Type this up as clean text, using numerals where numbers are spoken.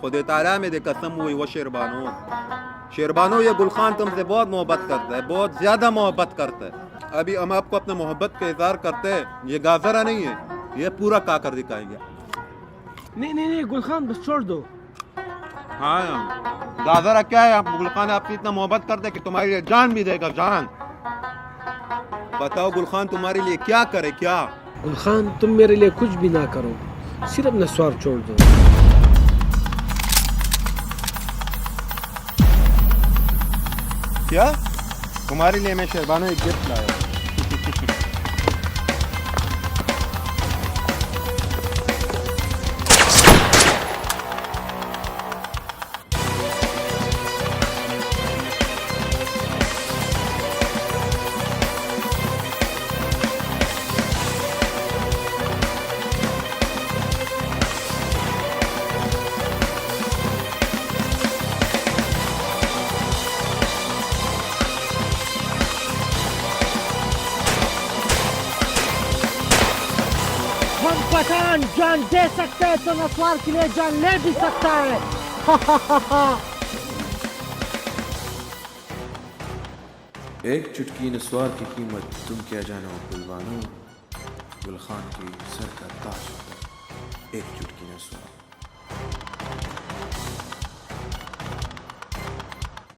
खुद ताला में दे कसम हुई वो शेरबानो ये गुलखान तुमसे बहुत मोहब्बत करता है, बहुत ज्यादा मोहब्बत करता है. अभी हम आपको अपने मोहब्बत का इजहार करते हैं. ये गाजरा नहीं है, ये पूरा काकर दिखाएंगे. नहीं गुलखान बस छोड़ दो. हाँ गाजरा क्या है? आप गुलखान आपसे इतना मोहब्बत करते हैं कि तुम्हारे लिए जान भी देगा, जान. बताओ गुलखान तुम्हारे लिए क्या करे, क्या? गुलखान तुम मेरे लिए कुछ भी ना करो, सिर्फ नस्वार छोड़ दो. क्या? तुम्हारे लिए मैं शेरबानो एक गिफ्ट लाया. हम पठान जान दे सकते हैं तो नस्वार के लिए जान ले भी सकता है. एक चुटकी नस्वार की कीमत तुम क्या जानो गुलबानो. गुलखान की सर का ताज, एक चुटकी नस्वार.